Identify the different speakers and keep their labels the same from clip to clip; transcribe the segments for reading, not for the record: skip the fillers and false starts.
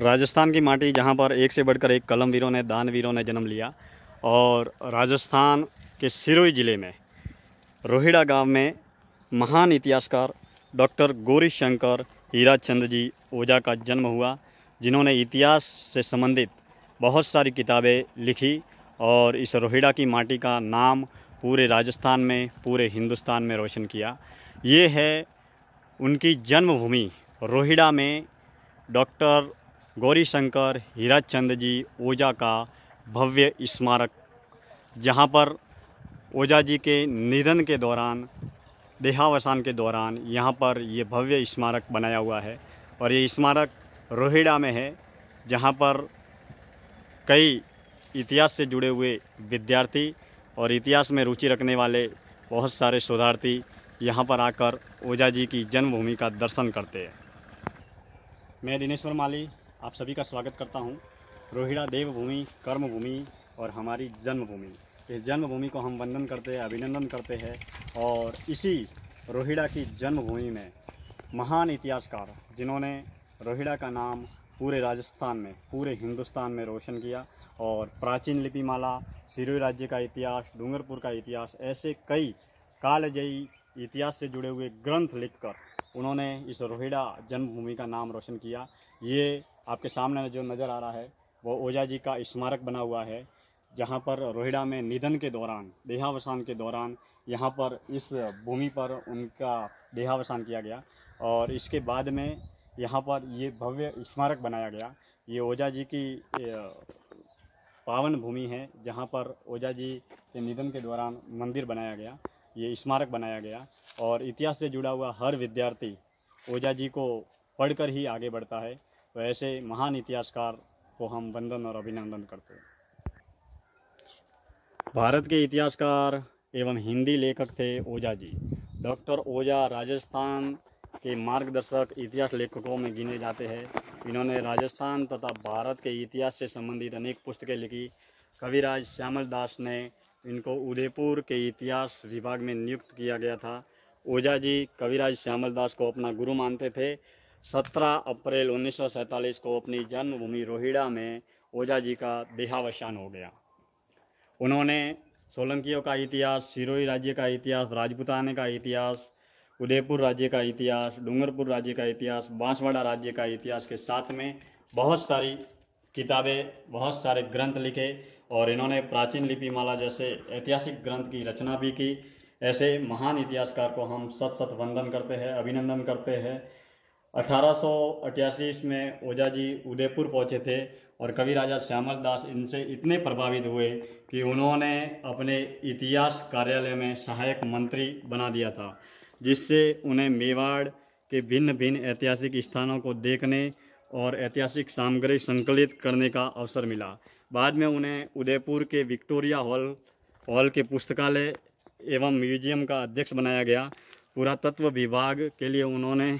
Speaker 1: राजस्थान की माटी जहाँ पर एक से बढ़कर एक कलमवीरों ने दानवीरों ने जन्म लिया। और राजस्थान के सिरोही ज़िले में रोहिड़ा गांव में महान इतिहासकार डॉक्टर गौरीशंकर हीराचंद जी ओझा का जन्म हुआ, जिन्होंने इतिहास से संबंधित बहुत सारी किताबें लिखी और इस रोहिड़ा की माटी का नाम पूरे राजस्थान में, पूरे हिंदुस्तान में रोशन किया। ये है उनकी जन्मभूमि रोहिड़ा में डॉक्टर गौरीशंकर हीराचंद जी ओझा का भव्य स्मारक, जहाँ पर ओझा जी के निधन के दौरान, देहावसान के दौरान यहाँ पर ये भव्य स्मारक बनाया हुआ है। और ये स्मारक रोहिड़ा में है, जहाँ पर कई इतिहास से जुड़े हुए विद्यार्थी और इतिहास में रुचि रखने वाले बहुत सारे शोधार्थी यहाँ पर आकर ओझा जी की जन्मभूमि का दर्शन करते हैं। मैं दिनेश्वर माली आप सभी का स्वागत करता हूँ। रोहिड़ा देवभूमि, कर्मभूमि और हमारी जन्मभूमि, इस जन्मभूमि को हम वंदन करते हैं, अभिनंदन करते हैं। और इसी रोहिड़ा की जन्मभूमि में महान इतिहासकार, जिन्होंने रोहिड़ा का नाम पूरे राजस्थान में, पूरे हिंदुस्तान में रोशन किया, और प्राचीन लिपिमाला, सिरोही राज्य का इतिहास, डूंगरपुर का इतिहास, ऐसे कई कालजयी इतिहास से जुड़े हुए ग्रंथ लिखकर उन्होंने इस रोहिड़ा जन्मभूमि का नाम रोशन किया। ये आपके सामने जो नज़र आ रहा है वो ओझा जी का स्मारक बना हुआ है, जहाँ पर रोहिड़ा में निधन के दौरान, देहावसान के दौरान यहाँ पर इस भूमि पर उनका देहावसान किया गया। और इसके बाद में यहाँ पर ये भव्य स्मारक बनाया गया। ये ओझा जी की पावन भूमि है, जहाँ पर ओझा जी के निधन के दौरान मंदिर बनाया गया, ये स्मारक बनाया गया। और इतिहास से जुड़ा हुआ हर विद्यार्थी ओझा जी को पढ़कर ही आगे बढ़ता है। तो ऐसे महान इतिहासकार को हम वंदन और अभिनंदन करते हैं। भारत के इतिहासकार एवं हिंदी लेखक थे ओझा जी। डॉक्टर ओझा राजस्थान के मार्गदर्शक इतिहास लेखकों में गिने जाते हैं। इन्होंने राजस्थान तथा भारत के इतिहास से संबंधित अनेक पुस्तकें लिखी। कविराज श्यामल दास ने इनको उदयपुर के इतिहास विभाग में नियुक्त किया गया था। ओझा जी कविराज श्यामल दास को अपना गुरु मानते थे। 17 अप्रैल 1947 को अपनी जन्मभूमि रोहिड़ा में ओझा जी का देहावसान हो गया। उन्होंने सोलंकियों का इतिहास, सिरोही राज्य का इतिहास, राजपूताने का इतिहास, उदयपुर राज्य का इतिहास, डूंगरपुर राज्य का इतिहास, बांसवाड़ा राज्य का इतिहास के साथ में बहुत सारी किताबें, बहुत सारे ग्रंथ लिखे। और इन्होंने प्राचीन लिपिमाला जैसे ऐतिहासिक ग्रंथ की रचना भी की। ऐसे महान इतिहासकार को हम सत सत वंदन करते हैं, अभिनंदन करते हैं। 1888 में ओझा जी उदयपुर पहुंचे थे और कवि राजा श्यामल दास इनसे इतने प्रभावित हुए कि उन्होंने अपने इतिहास कार्यालय में सहायक मंत्री बना दिया था, जिससे उन्हें मेवाड़ के भिन्न भिन्न ऐतिहासिक स्थानों को देखने और ऐतिहासिक सामग्री संकलित करने का अवसर मिला। बाद में उन्हें उदयपुर के विक्टोरिया हॉल के पुस्तकालय एवं म्यूजियम का अध्यक्ष बनाया गया। पुरातत्व विभाग के लिए उन्होंने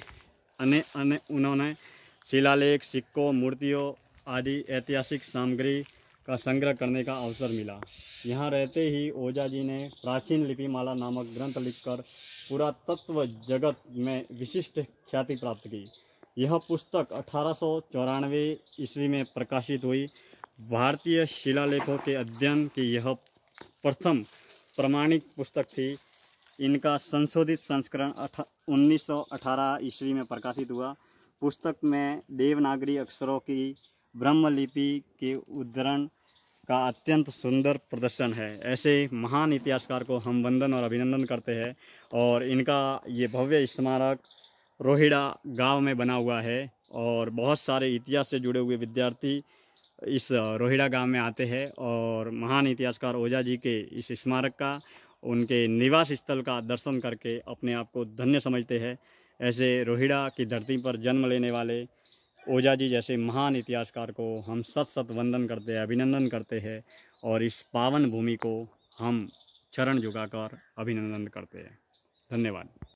Speaker 1: शिलालेख, सिक्कों, मूर्तियों आदि ऐतिहासिक सामग्री का संग्रह करने का अवसर मिला। यहाँ रहते ही ओझा जी ने प्राचीन लिपिमाला नामक ग्रंथ लिखकर पुरातत्व जगत में विशिष्ट ख्याति प्राप्त की। यह पुस्तक 1894 ईस्वी में प्रकाशित हुई। भारतीय शिलालेखों के अध्ययन की यह प्रथम प्रमाणिक पुस्तक थी। इनका संशोधित संस्करण 1918 ईस्वी में प्रकाशित हुआ। पुस्तक में देवनागरी अक्षरों की ब्रह्मलिपि के उद्धरण का अत्यंत सुंदर प्रदर्शन है। ऐसे महान इतिहासकार को हम वंदन और अभिनंदन करते हैं। और इनका ये भव्य स्मारक रोहिड़ा गांव में बना हुआ है और बहुत सारे इतिहास से जुड़े हुए विद्यार्थी इस रोहिड़ा गांव में आते हैं और महान इतिहासकार ओझा जी के इस स्मारक का, उनके निवास स्थल का दर्शन करके अपने आप को धन्य समझते हैं। ऐसे रोहिड़ा की धरती पर जन्म लेने वाले ओझा जी जैसे महान इतिहासकार को हम सत सत वंदन करते हैं, अभिनंदन करते हैं और इस पावन भूमि को हम चरण झुकाकर अभिनंदन करते हैं। धन्यवाद।